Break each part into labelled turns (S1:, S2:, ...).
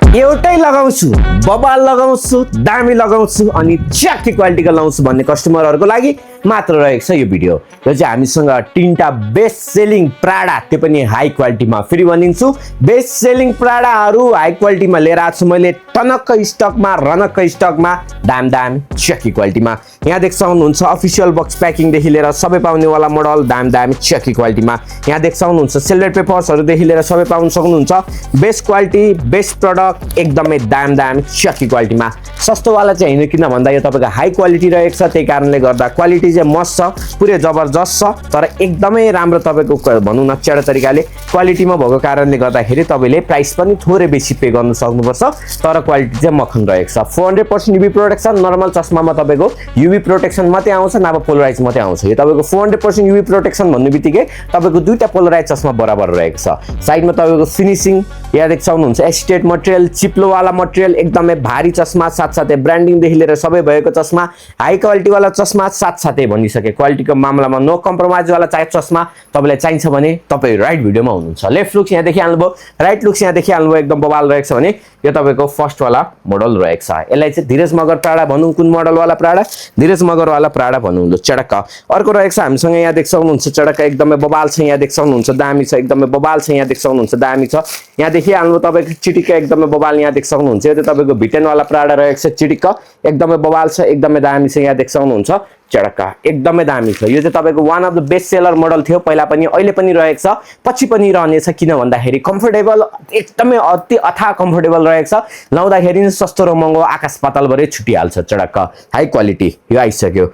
S1: एउटै लगाउँछु, बबाल लगाउँछु, दामी लगाउँछु अनि च्याकी क्वालिटीको लगाउँछु भन्ने कस्टमरहरूको लागि मात्र रहेको छ यो भिडियो। यो चाहिँ हामीसँग तीनटा बेस्ट सेलिङ प्राडा, त्यो पनि हाई क्वालिटीमा फेरि भनिदिन्छु। बेस्ट सेलिङ प्राडाहरू हाई क्वालिटीमा लिएर आएको छु मैले, टनक्क स्टकमा, रनक्क स्टकमा, दाम च्याकी क्वालिटीमा। यहाँ देख सक्नुहुन्छ अफिसियल बक्स प्याकिङदेखि लिएर सबै पाउनेवाला मोडल दाम च्याकी क्वालिटीमा। यहाँ देख सक्नुहुन्छ सिल्भर पेपर्सहरूदेखि लिएर सबै पाउन सक्नुहुन्छ। बेस्ट क्वालिटी, बेस्ट प्रडक्ट, एकदमै दाम च्याकी क्वालिटीमा। सस्तोवाला चाहिँ होइन, किन भन्दा यो तपाईँको हाई क्वालिटी रहेको छ, त्यही कारणले गर्दा क्वालिटी चाहिँ मस्त छ, पुरै जबरजस्त छ, तर एकदमै राम्रो तपाईँको भनौँ न चेडो तरिकाले क्वालिटीमा भएको कारणले गर्दाखेरि तपाईँले प्राइस पनि थोरै बेसी पे गर्नु सक्नुपर्छ, तर क्वालिटी चाहिँ मखन रहेको छ। 400% युभी प्रोटेक्सन, नर्मल चस्मामा तपाईँको युभी प्रोटेक्सन मात्रै आउँछ, नभए पोलराइज मात्रै आउँछ। यो तपाईँको 400% युभी प्रोटेक्सन भन्ने बित्तिकै तपाईँको दुईटा पोलराइज चस्मा बराबर रहेको छ। साइडमा तपाईँको फिनिसिङ यहाँ देख सक्नुहुन्छ, एस्टेट मटेरियल, चिप्लोवाला मटेरियल, एकदमै भारी चस्मा, साथसाथै ब्रान्डिङदेखि लिएर सबै भएको चस्मा, हाई क्वालिटीवाला चस्मा, साथसाथै भनिसके क्वालिटीको मामलामा नो कम्प्रोमाइजवाला चस्मा तपाईँलाई चाहिन्छ भने तपाईँ राइट भिडियोमा हुनुहुन्छ। लेफ्ट लुक्स यहाँ देखिहाल्नुभयो, राइट लुक्स यहाँ देखिहाल्नुभयो, एकदम बबाल रहेको छ भने यो तपाईँको फर्स्टवाला मोडल रहेको छ। यसलाई चाहिँ धीरज मगर प्राडा भनौँ, कुन मोडलवाला प्राडा? धीरज मगरवाला प्राडा भनौँ ल, चडक्क। अर्को रहेको छ हामीसँग, यहाँ देख सक्नुहुन्छ चडक्क एकदमै बबाल छ, यहाँ देख सक्नुहुन्छ दामी छ, एकदमै बबाल छ, यहाँ देख सक्नुहुन्छ दामी छ। यहाँ देखिहाल्नु तपाईँको चिटिक्क एकदमै बबाल, यहाँ देख सक्नुहुन्छ यो चाहिँ तपाईँको भिटेनवाला प्राडा रहेको छ, चिटिक्क एकदमै बबाल छ, एकदमै दामी छ, यहाँ देख सक्नुहुन्छ चडक्का एकदमै दामी छ। यो चाहिँ तपाईँको one of the best seller model थियो, पहिला पनि अहिले पनि रहेको छ, पछि पनि रहनेछ, किन भन्दाखेरि कम्फर्टेबल, एकदमै अति अथाह कम्फर्टेबल रहेको छ। लाउँदाखेरि नि सस्तो र महँगो आकाश पातालभरि छुटिहाल्छ चडक्क। हाई क्वालिटी यो आइसक्यो।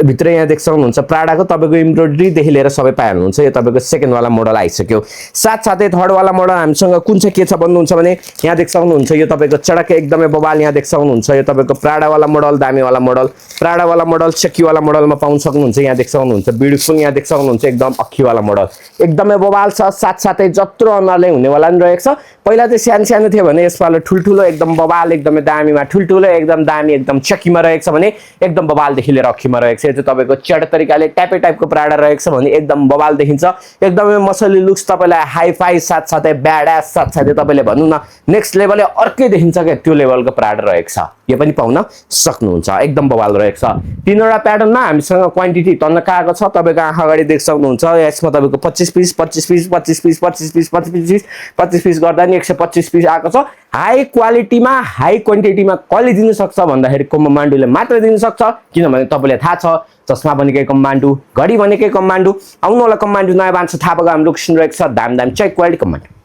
S1: भित्र यहाँ देख सक्नुहुन्छ प्राडाको तपाईँको एम्ब्रोइड्रीदेखि लिएर सबै पाइहाल्नुहुन्छ। यो तपाईँको सेकेन्डवाला मोडल आइसक्यो। साथसाथै थर्डवाला मोडल हामीसँग कुन चाहिँ के छ भन्नुहुन्छ भने यहाँ देख सक्नुहुन्छ यो तपाईँको चडक्क एकदमै बबाल, यहाँ देख सक्नुहुन्छ यो तपाईँको प्राडावाला मोडल, दामीवाला मोडल, प्राडावाला मोडल, चक्कीवाला मोडलमा पाउन सक्नुहुन्छ। यहाँ देख सक्नुहुन्छ ब्युटिफुल, यहाँ देख सक्नुहुन्छ एकदम अक्खीवाला मोडल, एकदमै बबाल छ। साथसाथै जत्रो अनुहारले हुनेवाला नि रहेको छ। पहिला चाहिँ सानो थियो भने यसपालि ठुल्ठुलो एकदम बबाल, एकदमै दामीमा, ठुल्ठुलो एकदम दामी, एकदम चक्कीमा रहेको छ भने एकदम बबालदेखि लिएर अक्खीमा रहेको छ। यो चाहिँ तपाईँको चेडो तरिकाले ट्यापे टाइपको प्राडा रहेको छ भने एकदम बबाल देखिन्छ, एकदमै मसली लुक्स, तपाईँलाई हाई फाई, साथसाथै ब्याड एस, साथसाथै तपाईँले भनौँ न नेक्स्ट लेभलले अर्कै देखिन्छ क्या, त्यो लेभलको प्राडा रहेको छ। यो पनि पाउन सक्नुहुन्छ, एकदम बबाल रहेको छ। तीनवटा प्याटर्नमा हामीसँग क्वान्टिटी टन्नक्क आएको छ, तपाईँको आँखा अगाडि देख सक्नुहुन्छ। यसमा तपाईँको 25 piece 25 piece 25 piece 25 piece 25 piece 25 piece गर्दा नि 125 पिस आएको छ। हाई क्वालिटीमा, हाई क्वान्टिटीमा कसले दिनु सक्छ भन्दाखेरि कम्मान्डुले मात्र दिनु सक्छ, किनभने तपाईँलाई थाहा छ चस्मा भनेकै कम्मान्डु, घडी भनेकै कम्मान्डु। आउनु होला कम्मान्डु नयाँ बान्छ थाहा भएको हाम्रो लोकेसन रहेको छ, दाम च्याक क्वालिटी कम्मान्डु।